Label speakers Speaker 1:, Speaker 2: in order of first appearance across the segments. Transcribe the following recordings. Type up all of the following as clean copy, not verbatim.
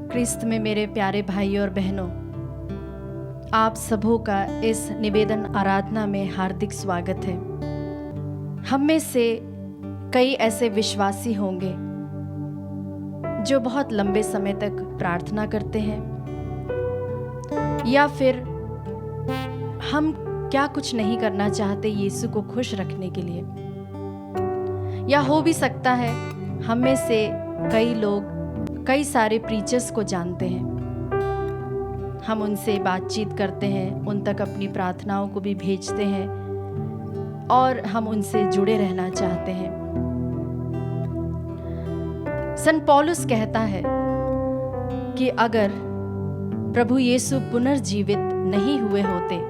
Speaker 1: क्रिस्त में मेरे प्यारे भाई और बहनों, आप सबों का इस निवेदन आराधना में हार्दिक स्वागत है। हम में से कई ऐसे विश्वासी होंगे जो बहुत लंबे समय तक प्रार्थना करते हैं, या फिर हम क्या कुछ नहीं करना चाहते यीशु को खुश रखने के लिए। या हो भी सकता है हम में से कई लोग कई सारे प्रीचर्स को जानते हैं, हम उनसे बातचीत करते हैं, उन तक अपनी प्रार्थनाओं को भी भेजते हैं और हम उनसे जुड़े रहना चाहते हैं। संत पौलुस कहता है कि अगर प्रभु यीशु पुनर्जीवित नहीं हुए होते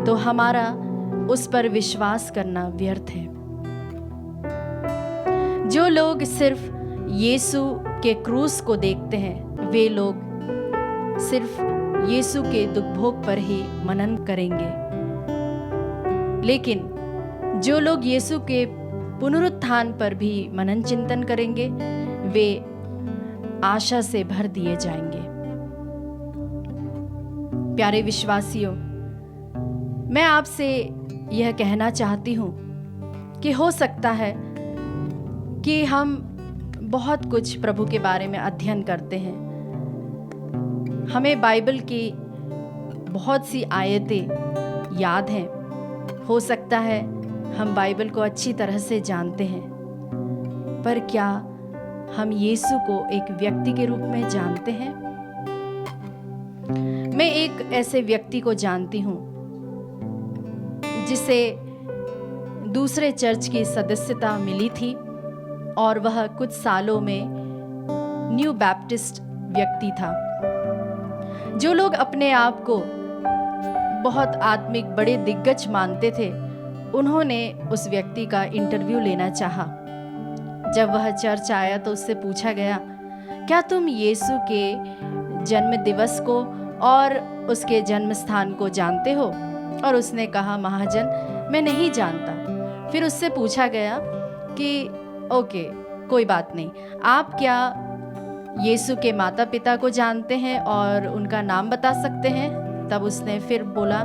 Speaker 1: तो हमारा उस पर विश्वास करना व्यर्थ है। जो लोग सिर्फ यीशु के क्रूस को देखते हैं, वे लोग सिर्फ यीशु के दुख भोग पर ही मनन करेंगे, लेकिन जो लोग यीशु के पुनरुत्थान पर भी मनन चिंतन करेंगे, वे आशा से भर दिए जाएंगे। प्यारे विश्वासियों, मैं आपसे यह कहना चाहती हूँ कि हो सकता है कि हम बहुत कुछ प्रभु के बारे में अध्ययन करते हैं, हमें बाइबल की बहुत सी आयतें याद हैं, हो सकता है हम बाइबल को अच्छी तरह से जानते हैं, पर क्या हम यीशु को एक व्यक्ति के रूप में जानते हैं? मैं एक ऐसे व्यक्ति को जानती हूँ जिसे दूसरे चर्च की सदस्यता मिली थी और वह कुछ सालों में न्यू बैप्टिस्ट व्यक्ति था। जो लोग अपने आप को बहुत आत्मिक बड़े दिग्गज मानते थे, उन्होंने उस व्यक्ति का इंटरव्यू लेना चाहा। जब वह चर्च आया तो उससे पूछा गया, क्या तुम यीशु के जन्म दिवस को और उसके जन्म स्थान को जानते हो? और उसने कहा, महाजन मैं नहीं जानता। फिर उससे पूछा गया कि ओके, कोई बात नहीं, आप क्या यीशु के माता पिता को जानते हैं और उनका नाम बता सकते हैं? तब उसने फिर बोला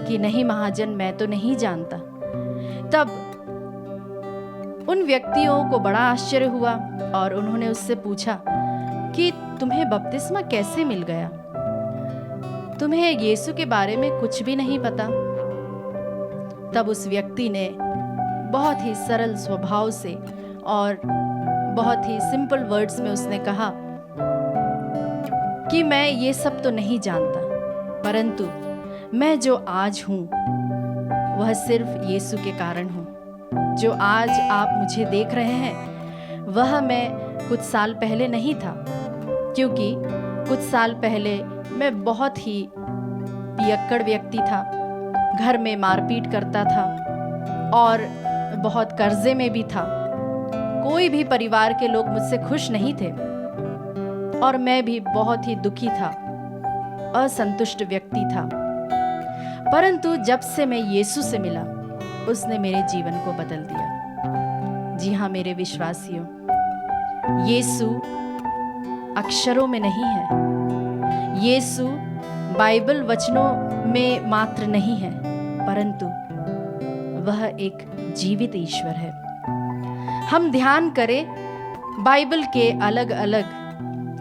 Speaker 1: कि नहीं महाजन, मैं तो नहीं जानता। तब उन व्यक्तियों को बड़ा आश्चर्य हुआ और उन्होंने उससे पूछा कि तुम्हें बपतिस्मा कैसे मिल गया? तुम्हें यीशु के बारे में कुछ भी नहीं पता? तब उस व्यक्ति ने बहुत ही सरल स्वभाव से और बहुत ही सिंपल वर्ड्स में उसने कहा कि मैं ये सब तो नहीं जानता, परंतु मैं जो आज हूँ वह सिर्फ यीशु के कारण हूँ। जो आज आप मुझे देख रहे हैं वह मैं कुछ साल पहले नहीं था, क्योंकि कुछ साल पहले मैं बहुत ही पियक्कड़ व्यक्ति था, घर में मारपीट करता था और बहुत कर्जे में भी था। कोई भी परिवार के लोग मुझसे खुश नहीं थे और मैं भी बहुत ही दुखी था, असंतुष्ट व्यक्ति था। परंतु जब से मैं यीशु से मिला, उसने मेरे जीवन को बदल दिया। जी हाँ मेरे विश्वासियों, यीशु अक्षरों में नहीं है, यीशु बाइबल वचनों में मात्र नहीं है, परंतु वह एक जीवित ईश्वर है। हम ध्यान करें बाइबल के अलग अलग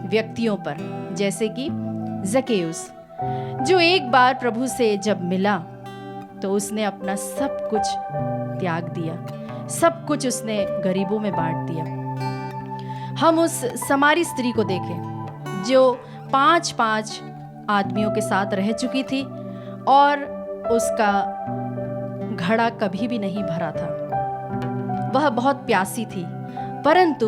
Speaker 1: व्यक्तियों पर, जैसे कि जक्केयुस, जो एक बार प्रभु से जब मिला तो उसने अपना सब कुछ त्याग दिया, सब कुछ उसने गरीबों में बांट दिया। हम उस समारी स्त्री को देखें जो 5 आदमियों के साथ रह चुकी थी और उसका घड़ा कभी भी नहीं भरा था। वह बहुत प्यासी थी, परंतु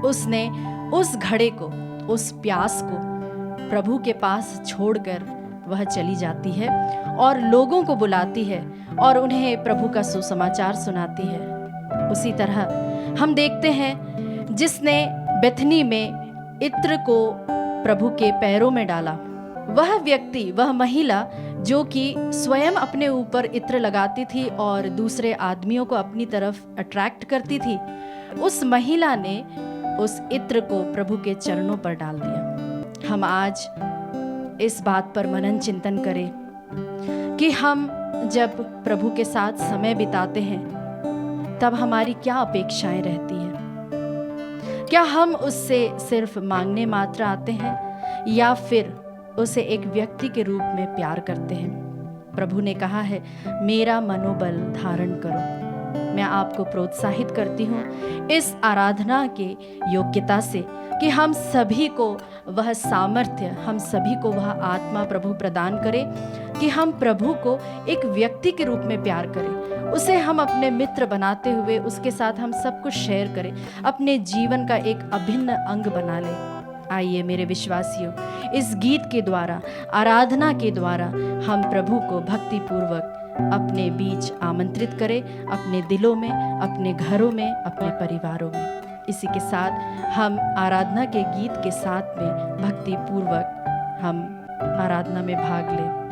Speaker 1: उसने उस घड़े को, उस प्यास को प्रभु के पास छोड़कर वह चली जाती है और लोगों को बुलाती है और उन्हें प्रभु का सुसमाचार सुनाती है। उसी तरह हम देखते हैं जिसने बेथनी में इत्र को प्रभु के पैरों में डाला, वह व्यक्ति, वह महिला जो कि स्वयं अपने ऊपर इत्र लगाती थी और दूसरे आदमियों को अपनी तरफ अट्रैक्ट करती थी, उस महिला ने उस इत्र को प्रभु के चरणों पर डाल दिया। हम आज इस बात पर मनन चिंतन करें कि हम जब प्रभु के साथ समय बिताते हैं तब हमारी क्या अपेक्षाएं रहती हैं। क्या हम उससे सिर्फ मांगने मात्र आते हैं या फिर उसे एक व्यक्ति के रूप में प्यार करते हैं। प्रभु ने कहा है, मेरा मनोबल धारण करो। मैं आपको प्रोत्साहित करती हूँ इस आराधना के योग्यता से कि हम सभी को वह सामर्थ्य, हम सभी को वह आत्मा प्रभु प्रदान करे कि हम प्रभु को एक व्यक्ति के रूप में प्यार करें, उसे हम अपने मित्र बनाते हुए उसके साथ हम सब कुछ शेयर करें, अपने जीवन का एक अभिन्न अंग बना लें। आइए मेरे विश्वासियों, इस गीत के द्वारा, आराधना के द्वारा हम प्रभु को भक्तिपूर्वक अपने बीच आमंत्रित करें, अपने दिलों में, अपने घरों में, अपने परिवारों में। इसी के साथ हम आराधना के गीत के साथ में भक्तिपूर्वक हम आराधना में भाग लें।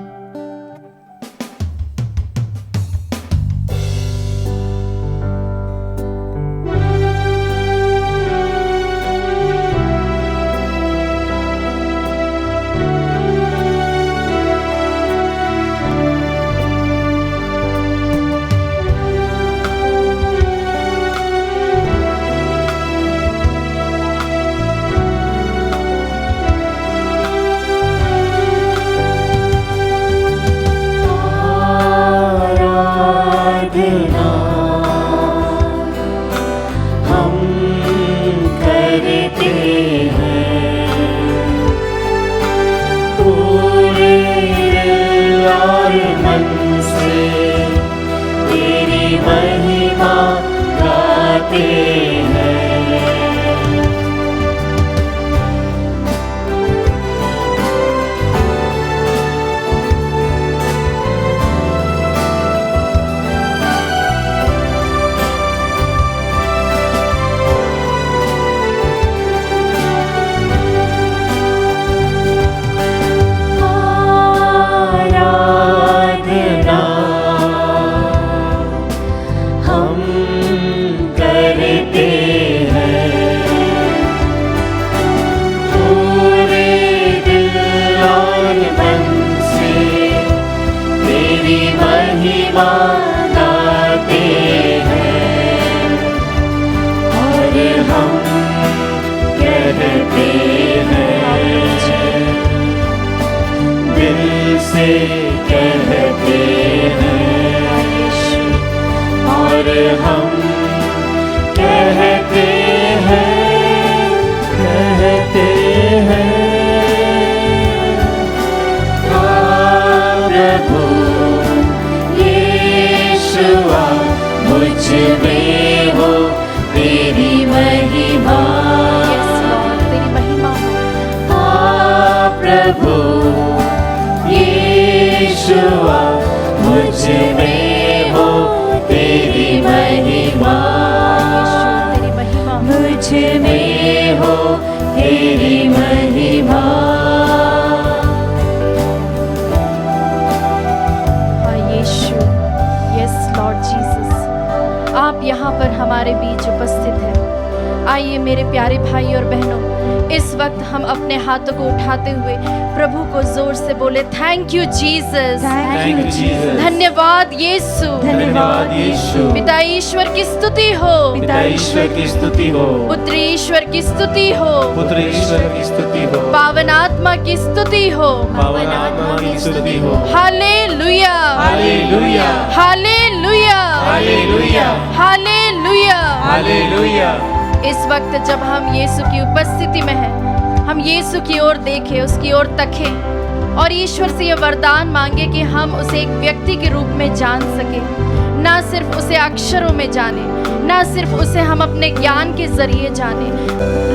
Speaker 1: यहाँ पर हमारे बीच उपस्थित है। आइए मेरे प्यारे भाई और बहनों, इस वक्त हम अपने हाथों को उठाते हुए प्रभु को जोर से बोले, थैंक यू जीसस, धन्यवाद यीशु,
Speaker 2: धन्यवाद यीशु।
Speaker 1: पिता ईश्वर की स्तुति हो,
Speaker 2: पिता ईश्वर की स्तुति हो,
Speaker 1: पुत्र ईश्वर की स्तुति हो,
Speaker 2: पुत्र ईश्वर की स्तुति हो,
Speaker 1: पावन आत्मा की स्तुति हो,
Speaker 2: पावन आत्मा की स्तुति हो।
Speaker 1: हालेलुया,
Speaker 2: हालेलुया,
Speaker 1: हालेलुया,
Speaker 2: हालेलुया,
Speaker 1: हालेलुया,
Speaker 2: हालेलुया।
Speaker 1: इस वक्त जब हम यीशु की उपस्थिति में हैं, हम यीशु की ओर देखें, उसकी ओर तकें और ईश्वर से ये वरदान मांगे कि हम उसे एक व्यक्ति के रूप में जान सकें। ना सिर्फ उसे अक्षरों में जाने, ना सिर्फ उसे हम अपने ज्ञान के जरिए जाने,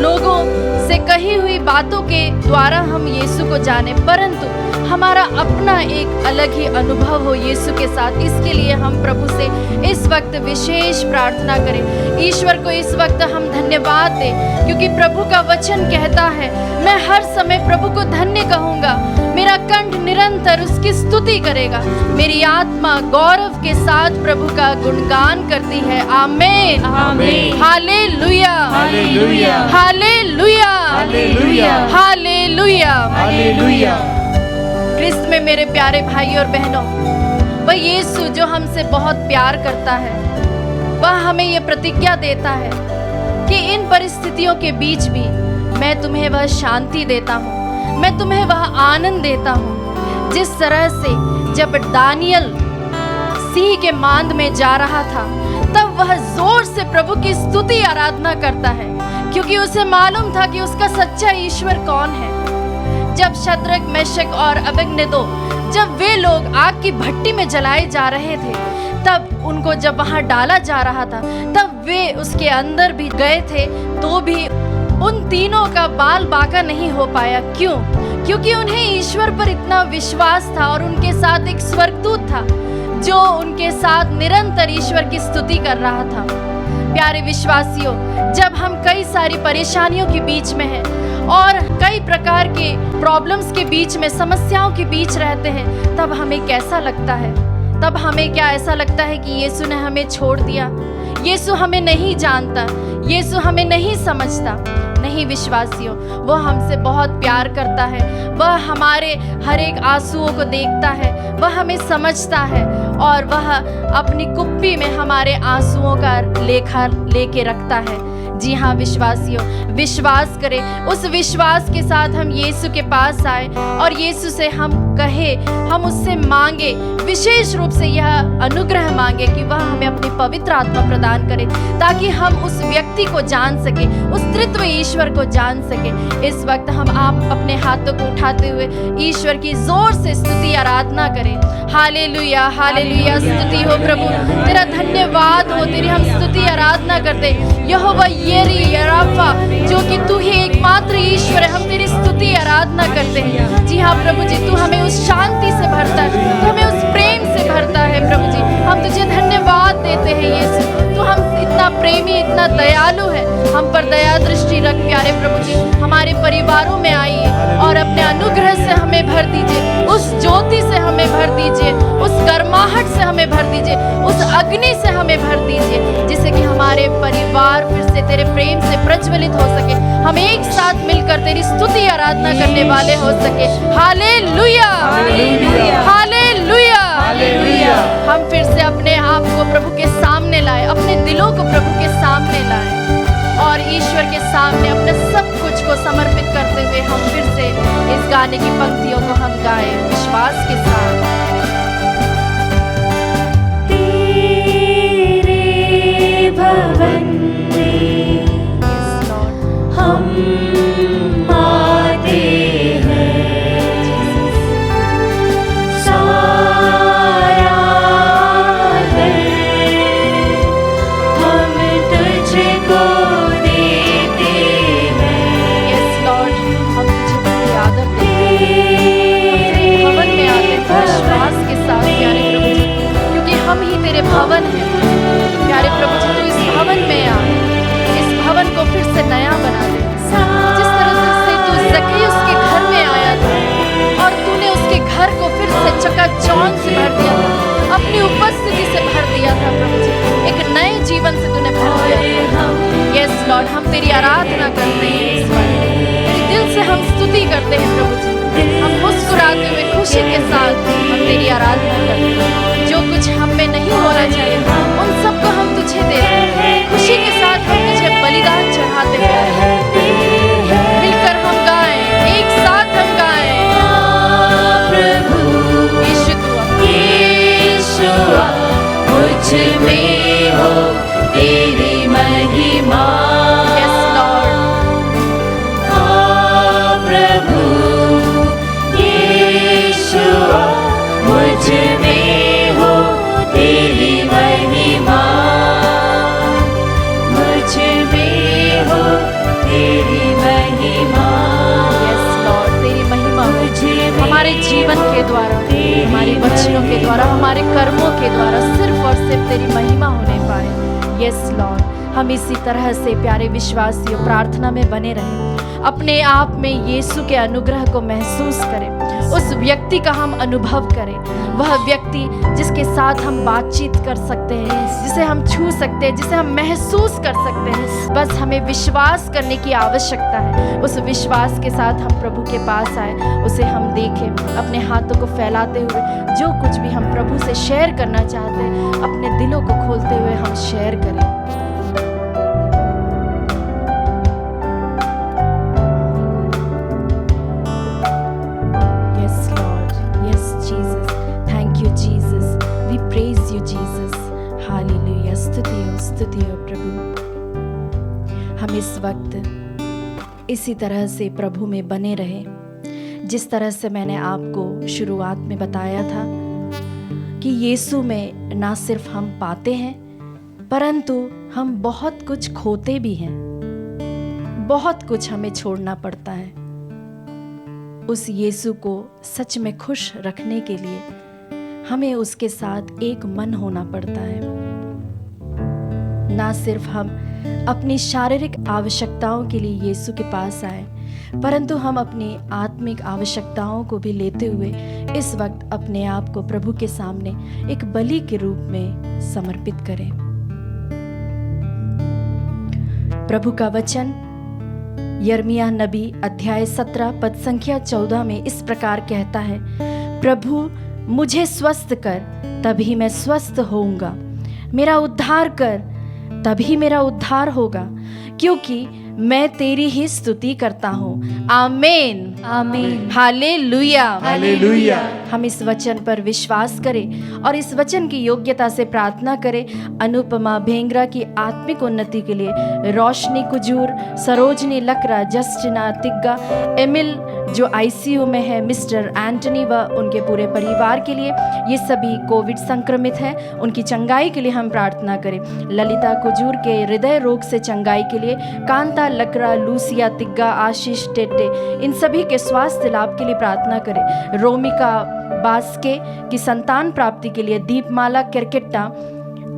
Speaker 1: लोगों से कही हुई बातों के द्वारा हम यीशु को जाने, परंतु हमारा अपना एक अलग ही अनुभव हो यीशु के साथ। इसके लिए हम प्रभु से इस वक्त विशेष प्रार्थना करें। ईश्वर को इस वक्त हम धन्यवाद दें, क्योंकि प्रभु का वचन कहता है, मैं हर समय प्रभु को धन्य कहूँगा, मेरा कंठ निरंतर उसकी स्तुति करेगा, मेरी आत्मा गौरव के साथ प्रभु का गुणगान करती है। आमीन, आमीन, हालेलुया,
Speaker 2: हालेलुया,
Speaker 1: हालेलुया,
Speaker 2: हालेलुया,
Speaker 1: हालेलुया। हालेलुया।
Speaker 2: हालेलुया।
Speaker 1: क्रिस्त में मेरे प्यारे भाई और बहनों, वह यीशु जो हमसे बहुत प्यार करता है, वह हमें ये प्रतिज्ञा देता है कि इन परिस्थितियों के बीच भी मैं तुम्हें वह शांति देता हूँ, मैं तुम्हें वह आनंद देता हूँ। जिस तरह से जब दानियल सिंह के मांद में जा रहा था, तब वह जोर से प्रभु की स्तुति आराधना करता है, क्योंकि उसे मालूम था कि उसका सच्चा ईश्वर कौन है। जब शद्रक, मेशक और अबेदनगो, जब वे लोग आग की भट्टी में जलाए जा रहे थे, तब उनको जब वहां डाला जा रहा था, तब वे उसके अंदर भी गए थे, तो भी उन तीनों का बाल बाका नहीं हो पाया। क्यों? क्योंकि उन्हें ईश्वर पर इतना विश्वास था और उनके साथ एक स्वर्गदूत था जो उनके साथ निरंतर ईश्वर की स्तुति कर रहा था। प्यारे विश्वासियों, जब हम कई सारी परेशानियों के बीच में हैं और कई प्रकार के प्रॉब्लम्स के बीच में, समस्याओं के बीच रहते हैं, तब हमें कैसा लगता है? तब हमें क्या ऐसा लगता है कि यीशु ने हमें छोड़ दिया, यीशु हमें नहीं जानता, यीशु हमें नहीं समझता? नहीं विश्वासियों, वो हमसे बहुत प्यार करता है, वह हमारे हर एक आंसुओं को देखता है, वह हमें समझता है और वह अपनी कुप्पी में हमारे आंसुओं का लेखा लेके रखता है। जी हाँ विश्वासियों, विश्वास करें, उस विश्वास के साथ हम यीशु के पास आए और यीशु से हम कहे, हम उससे मांगे, विशेष रूप से यह अनुग्रह मांगे कि वह हमें अपनी पवित्र आत्मा प्रदान करे, ताकि हम उस व्यक्ति को जान सके, उस त्रित्व ईश्वर को जान सके। इस वक्त हम आप अपने हाथों को उठाते हुए ईश्वर की जोर से स्तुति आराधना करें। हालेलुया, हालेलुया, स्तुति हो प्रभु, तेरा धन्यवाद हो, तेरी हम स्तुति आराधना करते। यहोवा येरी राफा, जो कि तू ही एकमात्र ईश्वर है, हम तेरी स्तुति आराधना करते हैं। जी हाँ प्रभु जी, तू हमें उस शांति से भरता है, तू हमें उस प्रेम से भरता है प्रभु जी। हम तुझे धन्यवाद देते हैं यीशु, तू हम इतना प्रेमी, इतना दयालु है। हम पर दया दृष्टि रख प्यारे प्रभु जी, हमारे परिवारों में आइए और अपने अनुग्रह से हमें भर दीजिए, उस ज्योति से हमें भर दीजिए, उस गर्माहट से हमें भर दीजिए, उस अग्नि से हमें भर दीजिए, जिससे कि हमारे परिवार फिर से तेरे प्रेम से प्रज्वलित हो सके, हम एक साथ मिलकर तेरी स्तुति आराधना करने वाले हो सके। हालेलुया, हालेलुया, हालेलुया। हम फिर से अपने आप को प्रभु के सामने लाए, अपने दिलों को प्रभु के सामने लाए और ईश्वर के सामने अपने सब कुछ को समर्पित करते हुए हम फिर से इस गाने की पंक्तियों को हम गाएं विश्वास के साथ।
Speaker 3: तेरे भवन में हम आते हैं, सारा हम तुझको देते हैं।
Speaker 1: यस लॉर्ड, हम तुझे बड़ी आदर देते हैं, तेरे भवन में आते हैं विश्वास के साथ प्यारे प्रभु जी, क्योंकि हम ही तेरे भवन हैं। प्यारे प्रभु जी, तू इस भवन में आ, इस भवन को फिर से नया बना दे। जिस तरह से तू ज़क्कैयस के घर में आया था और तूने उसके घर को फिर से चकाचौंध से भर दिया था, अपनी उपस्थिति से भर दिया था प्रभु जी, एक नए जीवन से तूने भर दिया था। यस लॉर्ड, हम तेरी आराधना करते हैं इस वक्त, तेरे दिल से हम स्तुति करते हैं प्रभु जी, हम मुस्कुराते हुए खुशी के साथ हम तेरी आराधना करते हैं। जो कुछ हम में नहीं होना चाहिए उन सबको हम तुझे दे रहे हैं, खुशी के साथ हम तुझे बलिदान चढ़ाते हैं। मिलकर हम गाएं, एक साथ हम गाएं, प्रभु यीशु
Speaker 3: मुझ में हो तेरी महिमा।
Speaker 1: यस लॉर्ड,
Speaker 3: प्रभु यीशु मुझ में हो तेरी महिमा, मुझ में हो तेरी महिमा।
Speaker 1: यस लॉर्ड, तेरी महिमा हमारे जीवन के द्वारा, हमारे वचनों के द्वारा, हमारे कर्मों के द्वारा सिर्फ और सिर्फ तेरी महिमा होने पाए। यस लॉर्ड, हम इसी तरह से प्यारे विश्वासियों प्रार्थना में बने रहें, अपने आप में यीशु के अनुग्रह को महसूस करें, उस व्यक्ति का हम अनुभव करें, वह व्यक्ति जिसके साथ हम बातचीत कर सकते हैं, जिसे हम छू सकते हैं, जिसे हम महसूस कर सकते हैं। बस हमें विश्वास करने की आवश्यकता है। उस विश्वास के साथ हम प्रभु के पास आए, उसे हम देखें, अपने हाथों को फैलाते हुए जो कुछ भी हम प्रभु से शेयर करना चाहते हैं, अपने दिलों को खोलते हुए हम शेयर करें। स्तुति हो प्रभु। हम इस वक्त इसी तरह से प्रभु में बने रहे, जिस तरह से मैंने आपको शुरुआत में बताया था कि यीशु में ना सिर्फ हम पाते हैं, परंतु हम बहुत कुछ खोते भी हैं, बहुत कुछ हमें छोड़ना पड़ता है। उस यीशु को सच में खुश रखने के लिए हमें उसके साथ एक मन होना पड़ता है। ना सिर्फ हम अपनी शारीरिक आवश्यकताओं के लिए यीशु के पास आए, परंतु हम अपनी आत्मिक आवश्यकताओं को भी लेते हुए इस वक्त अपने आप को प्रभु के सामने एक बलि के रूप में समर्पित करें। प्रभु का वचन यिर्मयाह नबी अध्याय 17 पद संख्या 14 में इस प्रकार कहता है, प्रभु मुझे स्वस्थ कर तभी मैं स्वस्थ होऊंगा, मेरा उद्धार कर तभी मेरा उद्धार होगा, क्योंकि मैं तेरी ही स्तुति करता हूँ। आमीन
Speaker 3: आमीन
Speaker 1: हालेलुया
Speaker 2: हालेलुया।
Speaker 1: हम इस वचन पर विश्वास करें और इस वचन की योग्यता से प्रार्थना करें। अनुपमा भेंगरा की आत्मिक उन्नति के लिए, रोशनी कुजूर, सरोजनी लकरा, जस्टिना तिग्गा, एमिल जो आईसीयू में है, मिस्टर एंटनी व उनके पूरे परिवार के लिए, ये सभी कोविड संक्रमित हैं, उनकी चंगाई के लिए हम प्रार्थना करें। ललिता कुजूर के हृदय रोग से चंगाई के लिए, कांता लकरा, लूसिया तिग्गा, आशीष टेटे, इन सभी के स्वास्थ्य लाभ के लिए प्रार्थना करें। रोमिका बास्के की संतान प्राप्ति के लिए, दीपमाला किरकिट्टा,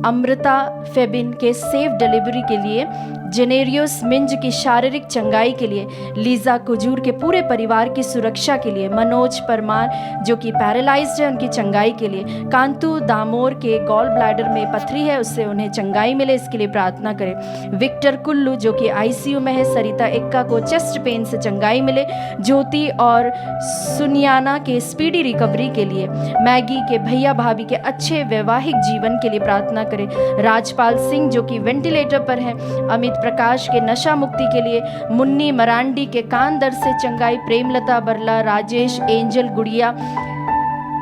Speaker 1: अमृता फेबिन के सेफ डिलीवरी के लिए, जेनेरियोस मिंज की शारीरिक चंगाई के लिए, लीजा कुजूर के पूरे परिवार की सुरक्षा के लिए, मनोज परमार जो कि पैरालाइज्ड है उनकी चंगाई के लिए, कांतु दामोर के गॉल ब्लैडर में पथरी है उससे उन्हें चंगाई मिले इसके लिए प्रार्थना करें। विक्टर कुल्लू जो कि आईसीयू में है, सरिता इक्का को चेस्ट पेन से चंगाई मिले, ज्योति और सुनियाना के स्पीडी रिकवरी के लिए, मैगी के भैया भाभी के अच्छे वैवाहिक जीवन के लिए प्रार्थना करें। राजपाल सिंह जो कि वेंटिलेटर पर है, अमित प्रकाश के नशा मुक्ति के लिए, मुन्नी मरांडी के कान दर्द से चंगाई, प्रेमलता बरला, राजेश, एंजल गुड़िया,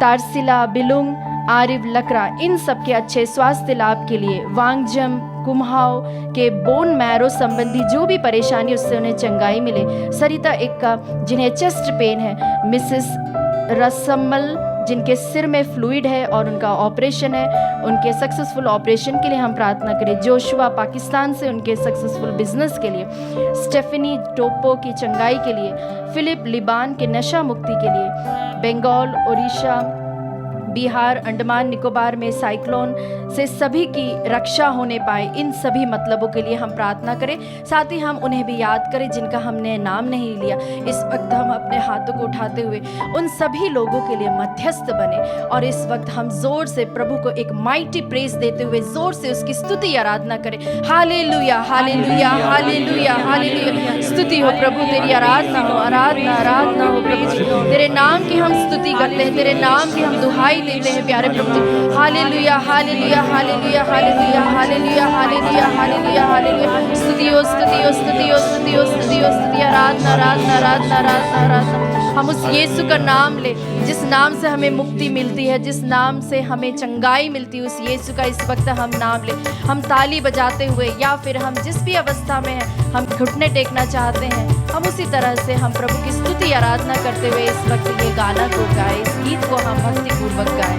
Speaker 1: तारसिला बिलुंग, आरिफ लकरा, इन सब के अच्छे स्वास्थ्य लाभ के लिए, वांगजम कुम्हाओ के बोन मैरो संबंधी जो भी परेशानी उससे उन्हें चंगाई मिले, सरिता इक्का जिन्हें चेस्ट पेन है, मिसेस रसमल जिनके सिर में फ्लूइड है और उनका ऑपरेशन है, उनके सक्सेसफुल ऑपरेशन के लिए हम प्रार्थना करें। जोशुआ पाकिस्तान से उनके सक्सेसफुल बिजनेस के लिए, स्टेफनी टोपो की चंगाई के लिए, फिलिप लिबान के नशा मुक्ति के लिए, बंगाल, उड़ीसा, बिहार, अंडमान निकोबार में साइक्लोन से सभी की रक्षा होने पाए, इन सभी मतलबों के लिए हम प्रार्थना करें। साथ ही हम उन्हें भी याद करें जिनका हमने नाम नहीं लिया। इस वक्त हम अपने हाथों को उठाते हुए उन सभी लोगों के लिए मध्यस्थ बने और इस वक्त हम जोर से प्रभु को एक माइटी प्रेज देते हुए जोर से उसकी स्तुति आराधना करें। हालेलुया हालेलुया हालेलुया हालेलुया। स्तुति हो प्रभु, तेरी आराधना हो, आराधना आराधना हो प्रभु। तेरे नाम की हम स्तुति करते हैं, तेरे नाम की हम दुहाई देते हैं प्यारे प्रभु जी। हालेलुया हालेलुया हालेलुया हालेलुया हालेलुया हालेलुया हालेलुया हालेलुया। स्तुति हो स्तुति हो स्तुति हो स्तुति हो स्तुति हो स्तुति, आराधना आराधना आराधना आराधना आराधना। हम उस यीशु का नाम ले जिस नाम से हमें मुक्ति मिलती है, जिस नाम से हमें चंगाई मिलती है, उस यीशु का इस वक्त हम नाम ले। हम ताली बजाते हुए या फिर हम जिस भी अवस्था में हैं, हम घुटने टेकना चाहते हैं, हम उसी तरह से हम प्रभु की स्तुति आराधना करते हुए इस वक्त ये गाना को गाए, इस गीत को हम भक्तिपूर्वक गाएं।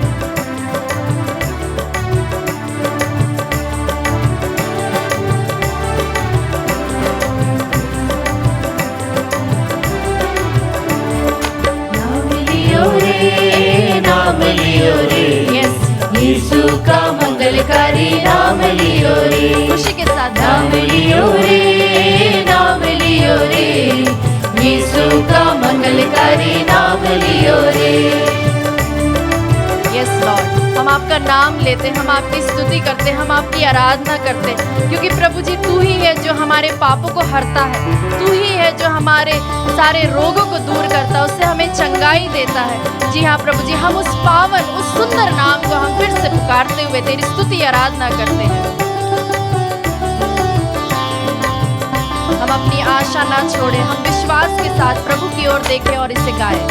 Speaker 3: नाम लियो रे, यीशु का मंगल मंगलकारी नाम लियो रे,
Speaker 1: खुशी के साथ
Speaker 3: नाम लियो रे, नाम लियो रे, यीशु का मंगलकारी नाम लियो रे।
Speaker 1: यस लॉर्ड, हम आपका नाम लेते, हम आपकी स्तुति करते, हम आपकी आराधना करते, क्योंकि प्रभु जी तू ही है जो हमारे पापों को हरता है, तू ही है जो हमारे सारे रोगों को दूर करता है, उससे हमें चंगाई देता है। जी हाँ प्रभु जी, हम उस पावन उस सुंदर नाम को हम फिर से पुकारते हुए तेरी स्तुति आराधना करते हैं। हम अपनी आशा ना छोड़े, हम विश्वास के साथ प्रभु की ओर देखें और इसे गाएं।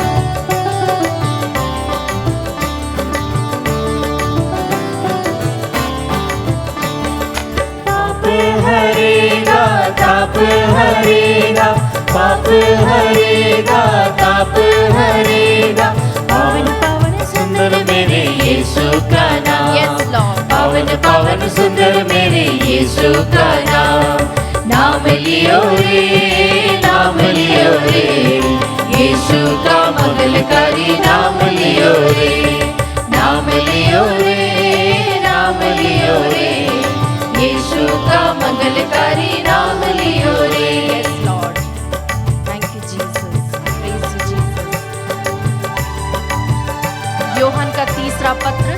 Speaker 3: हरेगा ताप हरेगा, पाप हरेगा ताप हरेगा, पावन पावन सुंदर मेरे यीशु का नाम।
Speaker 1: यस लॉर्ड,
Speaker 3: पावन पावन सुंदर मेरे यीशु का नाम। नाम लियो रे, नाम लियो रे, यीशु का मंगलकारी नाम लियो रे, नाम लियो रे, नाम लियो रे, यीशु का मंगलकारी नाम लियो रे।
Speaker 1: Yes Lord, thank you Jesus, praise you Jesus. Yohan का तीसरा पत्र,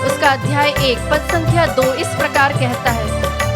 Speaker 1: उसका अध्याय 1 पद संख्या 2 इस प्रकार कहता है,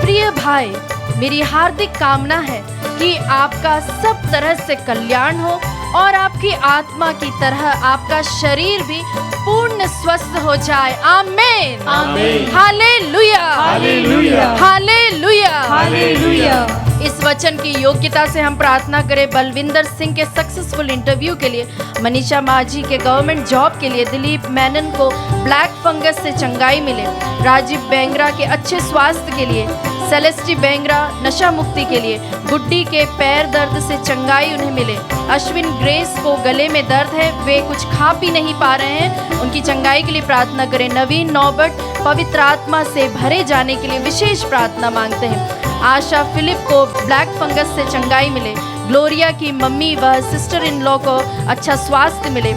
Speaker 1: प्रिय भाई, मेरी हार्दिक कामना है कि आपका सब तरह से कल्याण हो और आपकी आत्मा की तरह आपका शरीर भी पूर्ण स्वस्थ हो जाए। आमीन,
Speaker 3: आमीन,
Speaker 1: हालेलुया,
Speaker 3: हालेलुया,
Speaker 1: हालेलुया,
Speaker 3: हालेलुया।
Speaker 1: इस वचन की योग्यता से हम प्रार्थना करें बलविंदर सिंह के सक्सेसफुल इंटरव्यू के लिए, मनीषा माझी के गवर्नमेंट जॉब के लिए, दिलीप मेनन को ब्लैक फंगस से चंगाई मिले, राजीव बेंगरा के अच्छे स्वास्थ्य के लिए, सेलेस्टी बेंगरा नशा मुक्ति के लिए, गुड्डी के पैर दर्द से चंगाई उन्हें मिले, अश्विन ग्रेस को गले में दर्द है, वे कुछ खा पी नहीं पा रहे हैं, उनकी चंगाई के लिए प्रार्थना करें। नवीन नौबत पवित्र आत्मा से भरे जाने के लिए विशेष प्रार्थना मांगते हैं। आशा फिलिप को ब्लैक फंगस से चंगाई मिले, ग्लोरिया की मम्मी व सिस्टर इन लॉ को अच्छा स्वास्थ्य मिले,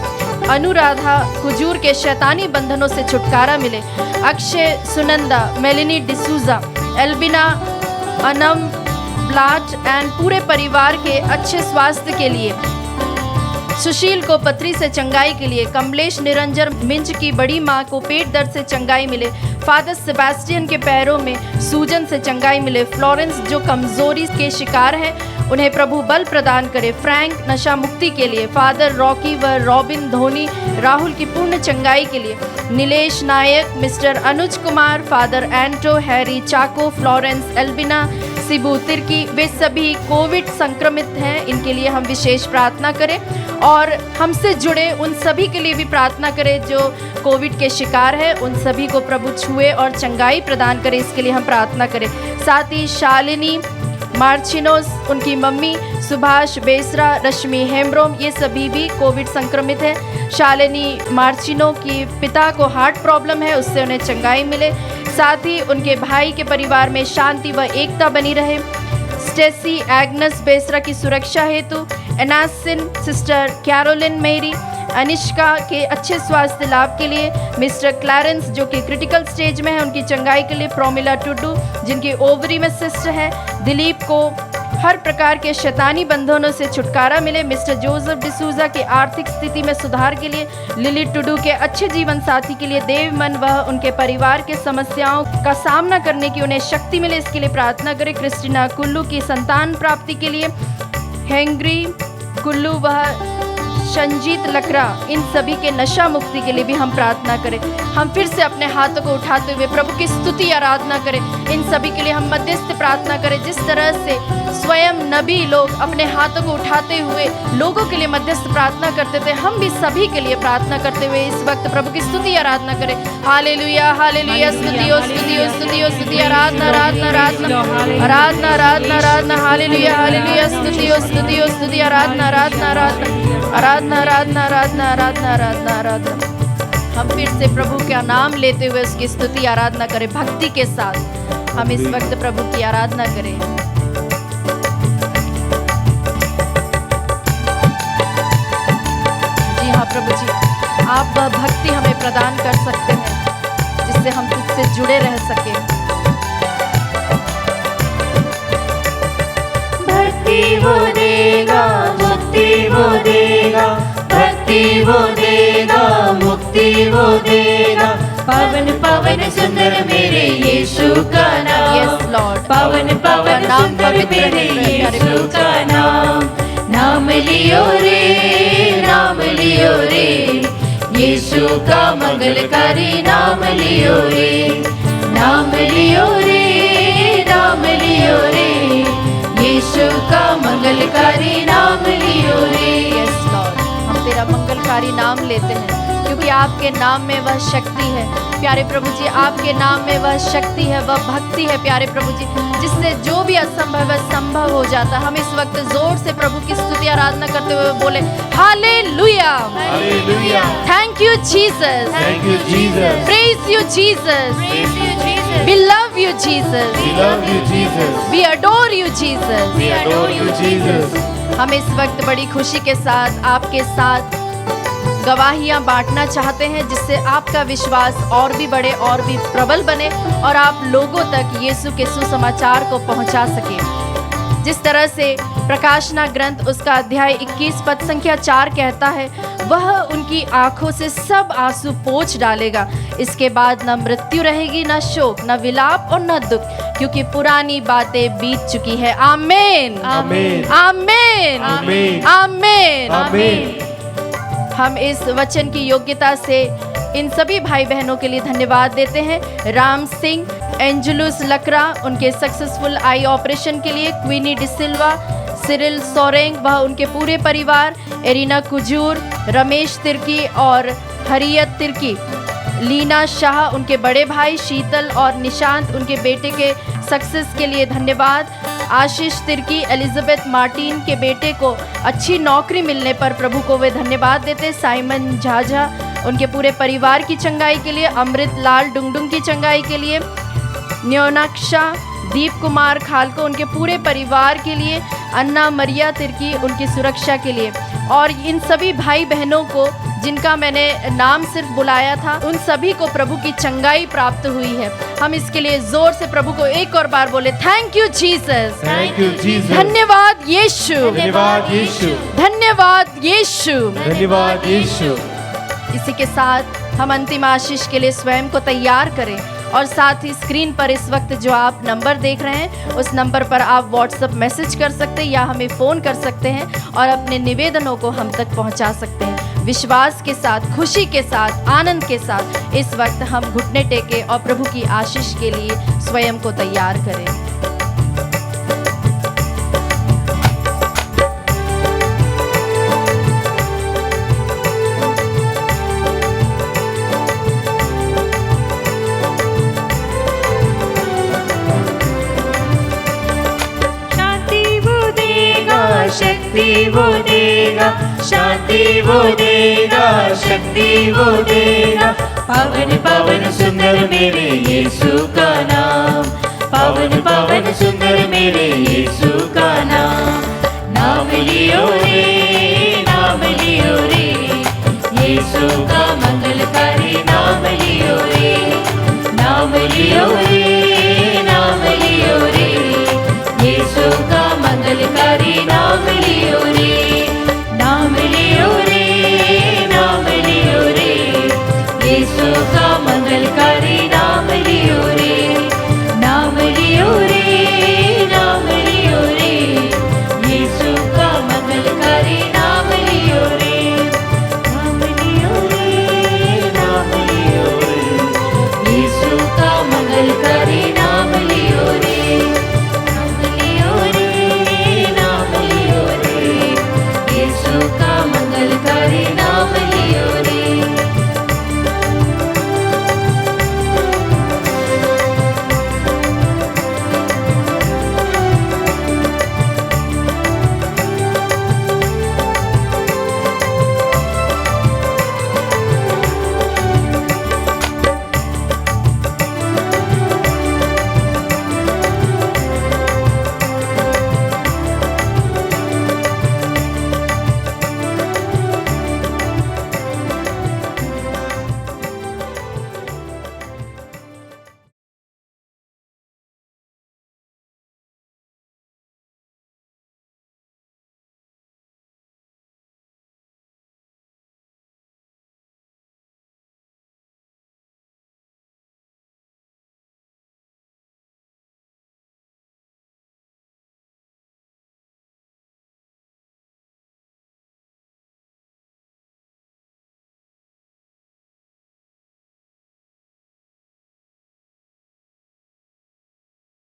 Speaker 1: अनुराधा कुजूर के शैतानी बंधनों से छुटकारा मिले, अक्षय सुनंदा, मेलिनी डिसूजा, एल्बिना अनम ब्लाट एंड पूरे परिवार के अच्छे स्वास्थ्य के लिए, सुशील को पथरी से चंगाई के लिए, कमलेश निरंजन मिंज की बड़ी माँ को पेट दर्द से चंगाई मिले, फादर सेबास्टियन के पैरों में सूजन से चंगाई मिले, फ्लोरेंस जो कमजोरी के शिकार है उन्हें प्रभु बल प्रदान करे, फ्रैंक नशा मुक्ति के लिए, फादर रॉकी व रॉबिन धोनी राहुल की पूर्ण चंगाई के लिए, नीलेश नायक, mister Anuj Kumar, father एंटो, Harry चाको, फ्लोरेंस, एल्बिना सिबू तिर्की, वे सभी कोविड संक्रमित हैं, इनके लिए हम विशेष प्रार्थना करें और हमसे जुड़े उन सभी के लिए भी प्रार्थना करें जो कोविड के शिकार है, उन सभी को प्रभु छुए और चंगाई प्रदान करे, इसके लिए हम प्रार्थना करें। साथ ही शालिनी मार्चिनोस, उनकी मम्मी, सुभाष बेसरा, रश्मि हेम्ब्रोम, ये सभी भी कोविड संक्रमित है। शालिनी मार्चिनो की पिता को हार्ट प्रॉब्लम है, उससे उन्हें चंगाई मिले, साथ ही उनके भाई के परिवार में शांति व एकता बनी रहे। स्टेसी एग्नस बेसरा की सुरक्षा हेतु, एनासिन सिस्टर कैरोलिन मेरी, अनिष्का के अच्छे स्वास्थ्य लाभ के लिए, मिस्टर क्लैरेंस जो कि क्रिटिकल स्टेज में है उनकी चंगाई के लिए, प्रोमिला टुडू जिनकी ओवरी में सिस्ट है, दिलीप को हर प्रकार के शैतानी बंधनों से छुटकारा मिले, मिस्टर जोसेफ डिसूजा की आर्थिक स्थिति में सुधार के लिए, लिली टुडू के अच्छे जीवन साथी के लिए, देवमन व उनके परिवार के समस्याओं का सामना करने की उन्हें शक्ति मिले, इसके लिए प्रार्थना करें। क्रिस्टीना कुल्लू की संतान प्राप्ति के लिए, हेंगरी कुल्लू व संजीत लकड़ा, इन सभी के नशा मुक्ति के लिए भी हम प्रार्थना करें। हम फिर से अपने हाथों को उठाते हुए प्रभु की स्तुति आराधना करें, इन सभी के लिए हम मध्यस्थ प्रार्थना करें। जिस तरह से स्वयं नबी लोग अपने हाथों को उठाते हुए लोगों के लिए मध्यस्थ प्रार्थना करते थे, हम भी सभी के लिए प्रार्थना करते हुए इस वक्त प्रभु की स्तुति आराधना करें। हालेलुया, हालेलुया, स्तुति ओ स्तुति ओ स्तुति ओ स्तुति, आराधना आराधना आराधना आराधना आराधना आराधना, हालेलुया हालेलुया, स्तुति ओ स्तुति ओ स्तुति, आराधना आराधना आराधना आराधना आराधना आराधना आराधना आराधना आराधना। हम फिर से प्रभु का नाम लेते हुए उसकी स्तुति आराधना करें भक्ति के साथ। हम इस वक्त प्रभु की आराधना करें। जी हाँ प्रभु जी, आप वह भक्ति हमें प्रदान कर सकते हैं जिससे जिससे हम तुझसे जुड़े रह सके।
Speaker 3: भक्ति वो देगा, मुक्ति वो देगा, भक्ति वो देगा, मुक्ति वो देगा। पावन पावन सुंदर मेरे यीशु का नाम,
Speaker 1: यस लॉर्ड,
Speaker 3: पावन पावन
Speaker 1: नाम
Speaker 3: सुंदर
Speaker 1: पवित्र है,
Speaker 3: मेरे
Speaker 1: प्यारे
Speaker 3: यीशु
Speaker 1: प्रभु।
Speaker 3: का नाम। नाम लियो रे, नाम लियो रे, यीशु का मंगलकारी नाम लियो रे, नाम लियो रे, नाम लियो रे, यीशु का मंगलकारी नाम लियो रे।
Speaker 1: यस लॉर्ड, हम तेरा मंगलकारी नाम लेते हैं क्योंकि आपके नाम में वह शक्ति है प्यारे प्रभु जी, आपके नाम में वह शक्ति है, वह भक्ति है प्यारे प्रभु जी, जिससे जो भी असंभव है संभव हो जाता। हम इस वक्त जोर से प्रभु की स्तुति आराधना करते हुए बोले hallelujah,
Speaker 2: hallelujah.
Speaker 1: Thank you Jesus,
Speaker 2: Thank you, Jesus.
Speaker 1: Praise you Jesus,
Speaker 3: Praise you, Jesus.
Speaker 1: We love you Jesus,
Speaker 2: We love you, Jesus.
Speaker 1: We adore you Jesus.
Speaker 2: We adore you, Jesus.
Speaker 1: हम इस वक्त बड़ी खुशी के साथ आपके साथ गवाहियां बांटना चाहते हैं, जिससे आपका विश्वास और भी बढ़े और भी प्रबल बने और आप लोगों तक यीशु के सुसमाचार को पहुंचा सके। जिस तरह से प्रकाशना ग्रंथ उसका अध्याय 21 पद संख्या 4 कहता है, वह उनकी आंखों से सब आंसू पोंछ डालेगा। इसके बाद न मृत्यु रहेगी, न शोक, न विलाप और न दुख, क्योंकि पुरानी बातें बीत चुकी है। आमीन,
Speaker 2: आमीन।
Speaker 1: आमीन,
Speaker 2: आमीन।
Speaker 1: आमीन।
Speaker 2: आमीन।
Speaker 1: हम इस वचन की योग्यता से इन सभी भाई बहनों के लिए धन्यवाद देते हैं। राम सिंह, एंजुलस लकरा उनके सक्सेसफुल आई ऑपरेशन के लिए, क्वीनी डिसिल्वा, सिरिल सोरेंग व उनके पूरे परिवार, एरिना कुजूर, रमेश तिर्की और हरियत तिर्की, लीना शाह उनके बड़े भाई, शीतल और निशांत उनके बेटे के सक्सेस के लिए धन्यवाद। आशीष तिर्की, एलिजाबेथ मार्टिन के बेटे को अच्छी नौकरी मिलने पर प्रभु को वे धन्यवाद देते। साइमन झाझा उनके पूरे परिवार की चंगाई के लिए, अमृत लाल डुंगडुंग की चंगाई के लिए, न्योनाक्षा, दीप कुमार खालको उनके पूरे परिवार के लिए, अन्ना मरिया तिर्की उनकी सुरक्षा के लिए, और इन सभी भाई बहनों को जिनका मैंने नाम सिर्फ बुलाया था, उन सभी को प्रभु की चंगाई प्राप्त हुई है। हम इसके लिए जोर से प्रभु को एक और बार बोले, thank you Jesus,
Speaker 2: Thank you, Jesus.
Speaker 1: धन्यवाद यीशु,
Speaker 2: धन्यवाद यीशु।
Speaker 1: धन्यवाद यीशु।
Speaker 2: धन्यवाद यीशु।
Speaker 1: इसी के साथ हम अंतिम आशीष के लिए स्वयं को तैयार करें, और साथ ही स्क्रीन पर इस वक्त जो आप नंबर देख रहे हैं, उस नंबर पर आप व्हाट्सएप मैसेज कर सकते हैं या हमें फ़ोन कर सकते हैं और अपने निवेदनों को हम तक पहुंचा सकते हैं। विश्वास के साथ, खुशी के साथ, आनंद के साथ इस वक्त हम घुटने टेके और प्रभु की आशीष के लिए स्वयं को तैयार करें।
Speaker 3: शक्ति वो देगा, शांति वो देगा, शक्ति वो देगा। पावन पावन सुंदर मेरे यीशु का नाम, पावन पावन सुंदर मेरे यीशु का नाम। नाम लियो रे, नाम लियो रे, यीशु का मंगलकारी नाम लियो रे, नाम लियो रे, नाम लियो रे, यीशु का मंगलकारी नाम लियो।